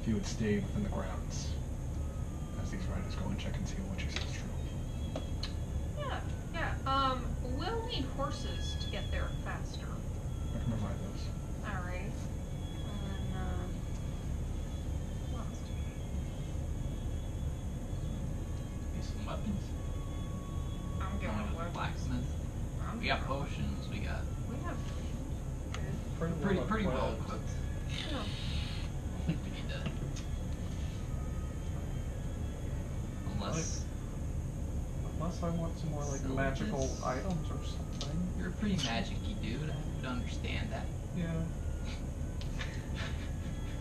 if you would stay within the grounds as these riders go and check and see what you said is true. Yeah. We'll need horses to get there faster. I can provide those. Alright. And, what else do we Maybe some weapons. I'm going Going with with blacksmith. We got potions. We got We have good. pretty well equipped. Yeah. I think we need to. Unless I want some more like magical items or something. You're a pretty magic-y dude. I would understand that. Yeah.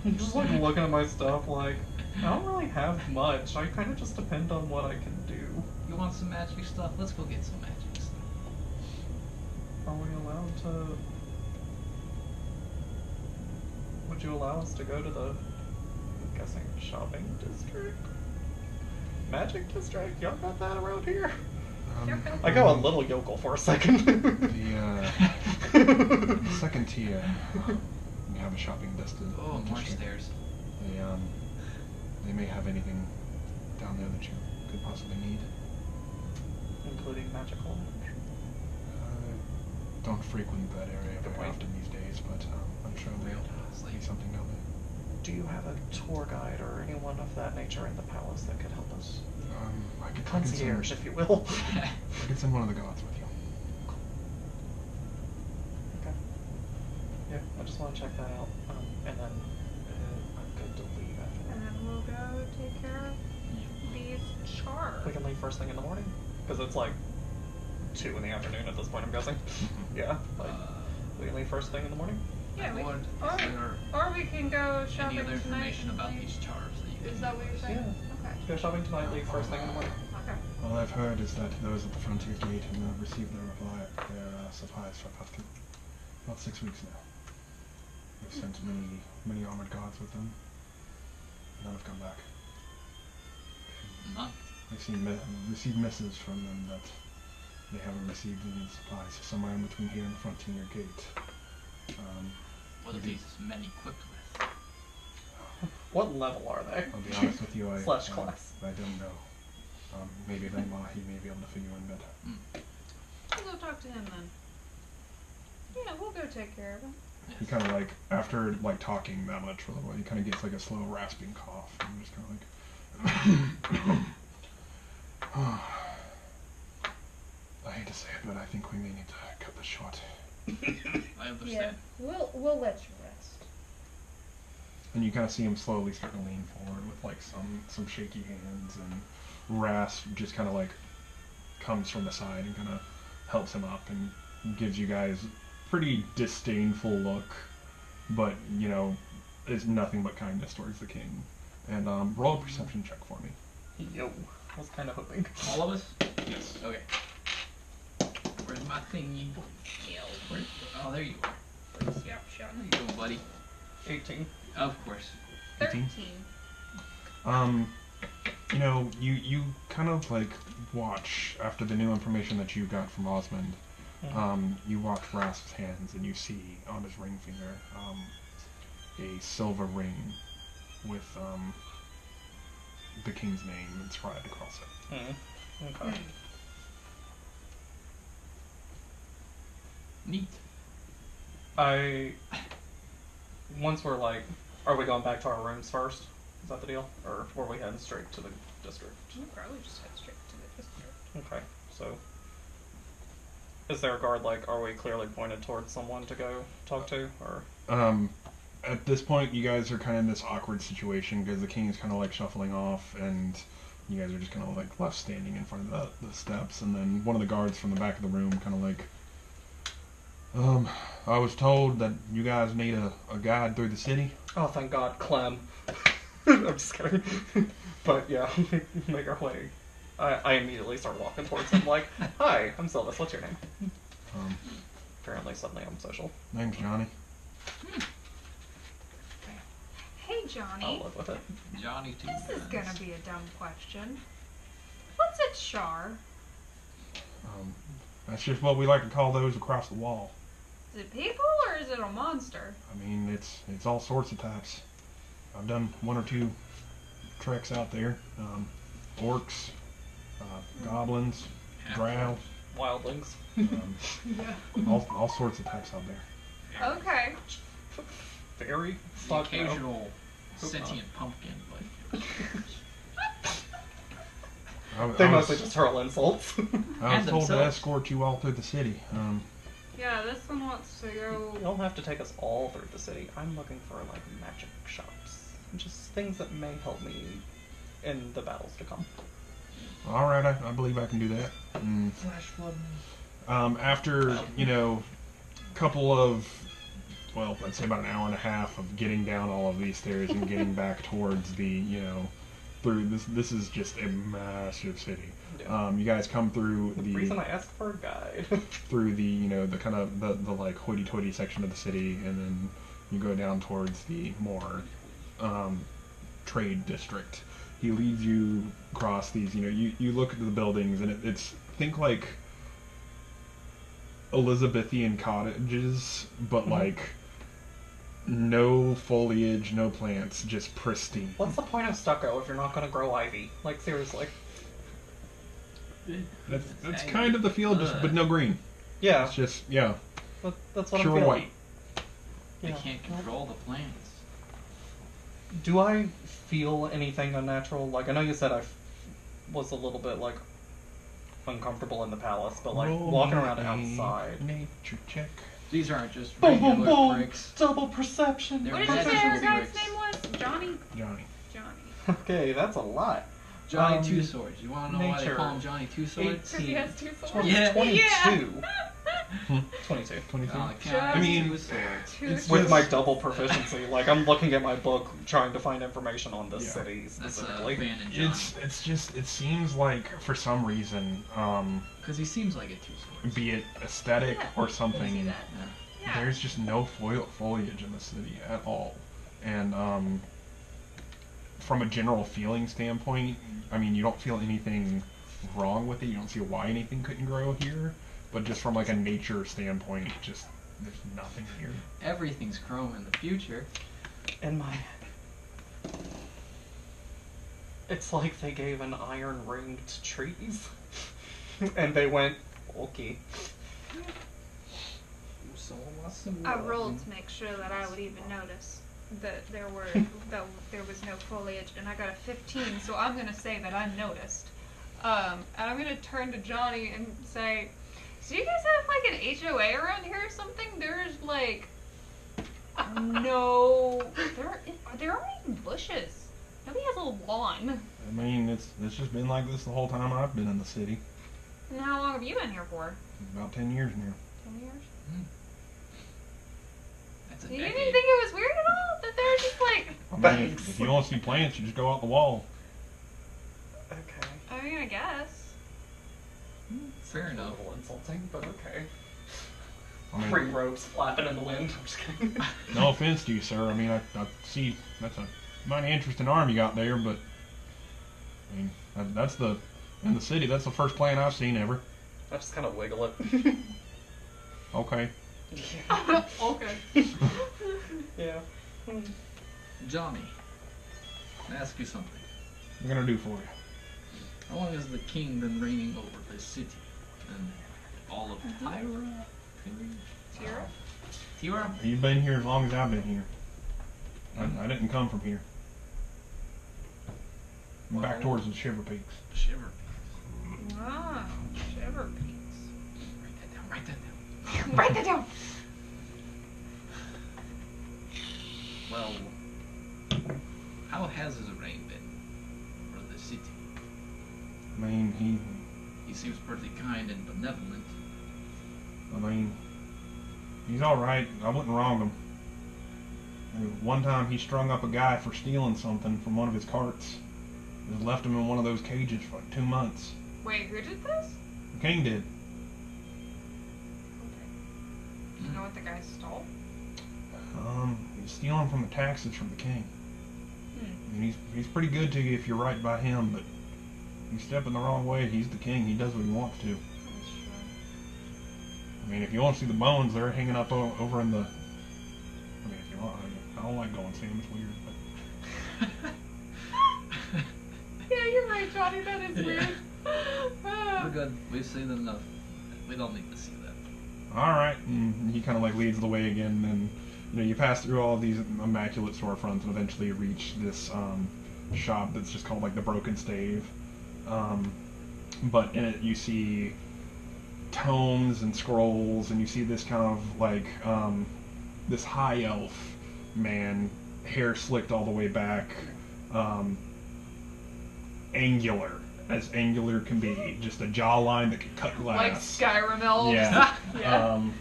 I'm just like looking at my stuff like, I don't really have much. I kind of just depend on what I can do. You want some magic stuff? Let's go get some magic stuff. Are we allowed to... Would you allow us to go to the, I'm guessing, shopping district? Magic district? Y'all got that around here? I go a little yokel for a second. The second tier, we have a shopping district. Oh, more stairs. They may have anything down there that you could possibly need. Including magical. Don't frequent that area very often these days, but I'm sure there'll be something down there. Do you have a tour guide or anyone of that nature in the palace that could help us? I could concierge, if you will. I could send one of the guards with you. Okay. Yeah, I just want to check that out, and then I'm good to leave after that. And then we'll go take care of these chars. We can leave first thing in the morning, because it's like 2 in the afternoon at this point, I'm guessing. Yeah, like we can leave first thing in the morning. Yeah, Lord, or we can go shopping any other tonight. information about these chars that you Is can that what you're saying? Yeah. Okay. Go shopping tonight, leave first thing in the morning. Okay. All I've heard is that those at the frontier gate have received their reply, their supplies for about 6 weeks now. They've sent many armored guards with them. None have come back. None. I've received messages from them that they haven't received any supplies somewhere in between here and the frontier gate. What are these men equipped with? What level are they? I'll be honest with you, Slash class. I don't know. Maybe he may be able to fill you in better. We'll go talk to him then. Yeah, we'll go take care of him. He kind of like, after like talking that much for a little while, he kind of gets like a slow rasping cough, and just kind of like, I hate to say it, but I think we may need to cut this short. I understand. Yeah, we'll let you rest. And you kind of see him slowly starting to lean forward with like some shaky hands, and rasp just kind of like comes from the side and kind of helps him up and gives you guys pretty disdainful look, but you know, it's nothing but kindness towards the king. And roll a perception check for me. Yo, I was kind of hoping. All of us? Yes. Okay. Where's my thingy? Oh, there you are. Yep, shut There you go, buddy. 18. Of course. 13. You know, you kind of like watch after the new information that you got from Osmond. You watch Rasp's hands, and you see on his ring finger a silver ring with the king's name inscribed across it. Okay. Neat. Once we're like, are we going back to our rooms first? Is that the deal? Or were we heading straight to the district? We'll probably just head straight to the district. Okay, so is there a guard, like, are we clearly pointed towards someone to go talk to, or? At this point, you guys are kind of in this awkward situation because the king is kind of like shuffling off, and you guys are just kind of like left standing in front of the steps, and then one of the guards from the back of the room kind of like, I was told that you guys need a guide through the city. Oh, thank God, Clem. I'm just kidding. But yeah, make our way. I immediately start walking towards him like, hi, I'm Sylvis, what's your name? Apparently suddenly I'm social. Name's Johnny. Hey, Johnny. I'll live with it. Johnny too. This is gonna be a dumb question. What's a char? That's just what we like to call those across the wall. Is it people or is it a monster? I mean, it's all sorts of types. I've done one or two treks out there. Orcs, goblins, drow, Wildlings. Yeah. all sorts of types out there. Okay. Very The fuck no. occasional sentient pumpkin, but They I was, mostly just hurl insults. I was And told to themselves. escort you all through the city. Yeah, this one wants to go. You don't have to take us all through the city. I'm looking for like magic shops. Just things that may help me in the battles to come. All right, I believe I can do that. flash flood. After a couple of, well, I'd say about an hour and a half of getting down all of these stairs and getting back towards the through this. This is just a massive city. Yeah. You guys come through The reason I asked for a guide. through the the kind of the like hoity-toity section of the city, and then you go down towards the more trade district. He leads you across these. You look at the buildings, and it's think like Elizabethan cottages, but like no foliage, no plants, just pristine. What's the point of stucco if you're not going to grow ivy? Like, seriously. That's kind of the feel, but no green. Yeah, It's just that's what pure I'm feeling. white. They Yeah. can't control the plants. Do I feel anything unnatural? Like, I know you said was a little bit, like, uncomfortable in the palace, but, like, Roll walking around me a outside. Nature check. These aren't just Boom, boom, regular boom! bricks. Double perception! They're What did you say magical our guy's bricks. name was? Johnny? Johnny. Johnny. Okay, that's a lot. Johnny Two Swords. You want to know why they nature. call him Johnny Two Swords? Because he has two swords. 20, Yeah. 22. 22. 22. Oh, Johnny I I mean, Two Swords. Two It's With swords. my double proficiency, like, I'm looking at my book trying to find information on this Yeah. city That's specifically. abandoned Johnny. It's just it seems like for some reason, Because he seems like a Two Swords. be it aesthetic Yeah, or I can see something, that. Yeah. Yeah. there's just no foliage in the city at all. And from a general feeling standpoint, I mean, you don't feel anything wrong with it. You don't see why anything couldn't grow here. But just from like a nature standpoint, just there's nothing here. Everything's chrome in the future. In my head. It's like they gave an iron ring to trees. And they went, okay. I rolled to make sure that I would even notice that there was no foliage, and I got a 15. So I'm gonna say that I noticed, and I'm gonna turn to Johnny and say, "So you guys have like an HOA around here or something? There's like no, there aren't even bushes. Nobody has a lawn. I mean, it's just been like this the whole time I've been in the city. And how long have you been here for? About 10 years now. 10 years? That's a You didn't decade. think it was weird at all that they're just like. I mean, Thanks. if you want to see plants, you just go out the wall. Okay. I mean, I guess. Fair A enough. little insulting, but okay. I mean, Free robes flapping in the wind. I'm just kidding. no offense to you, sir. I mean, I see that's a mighty interesting arm you got there, but I mean, that's in the city. That's the first plant I've seen ever. I just kind of wiggle it. Okay. Yeah. Okay. Yeah. Johnny, I ask you something. What am I gonna do for you? How long has the king been reigning over this city and all of Tyra? Tira? Tira? You've been here as long as I've been here. I didn't come from here. I'm back Well- towards the Shiver Peaks. Shiver. Ah, Shiver Peaks. Write that down. Write that down. Write that down. Well, how has his reign been for the city? I mean, He seems pretty kind and benevolent. he's all right. I wouldn't wrong him. I mean, one time he strung up a guy for stealing something from one of his carts. Just left him in one of those cages for like 2 months. Wait, who did this? The king did. Do you know what the guy stole? He's stealing from the taxes from the king. I mean, he's pretty good to you if you're right by him, but you step in the wrong way, he's the king. He does what he wants to. That's true. I mean, if you want to see the bones, they're hanging up over in the. I mean, if you want, I don't like going see them. It's weird, but Johnny, that is weird. We're good. We've seen enough. We don't need to see that. All right, and he kind of like leads the way again, and you pass through all of these immaculate storefronts, and eventually you reach this shop that's just called like the Broken Stave. But in it, you see tomes and scrolls, and you see this kind of like this high elf man, hair slicked all the way back, angular as angular can be, just a jawline that can cut glass. Like Skyrim elves. Yeah. Yeah. And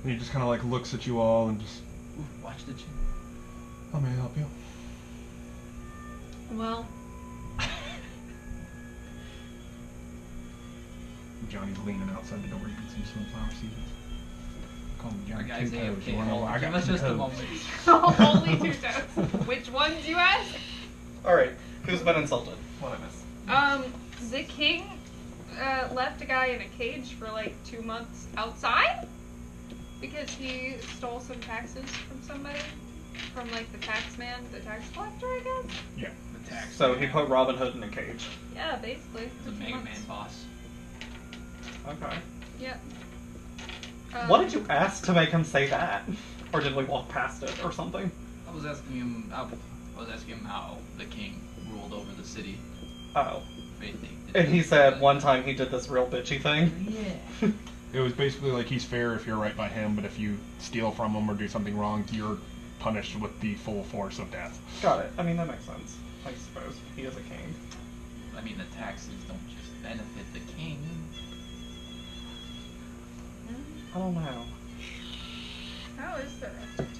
he just kind of like looks at you all and just, Ooh, watch the chin. how may I help you? Well, Johnny's leaning outside the door. You can see sunflower seeds. Call me Our Johnny guys Two AFK. Toes. You wanna know why I Give got us two just a toes? moment. only 2 toes. Which ones, you ask? Alright, who's been insulted? What I miss? The king left a guy in a cage for like 2 months outside because he stole some taxes from somebody, from like the tax man, the tax collector, I guess. Yeah. The tax. So he put Robin Hood in a cage. Yeah, basically. the for 2 Mega months. Man boss. Okay. Yep. What did you ask to make him say that? Or did we walk past it or something? I was asking him. I was asking him how the king ruled over the city. Oh. Basically. And he said one time he did this real bitchy thing. Yeah. It was basically like he's fair if you're right by him, but if you steal from him or do something wrong, you're punished with the full force of death. Got it. I mean, that makes sense. I suppose. He is a king. I mean, the taxes don't just benefit the king. I don't know. How is the rest of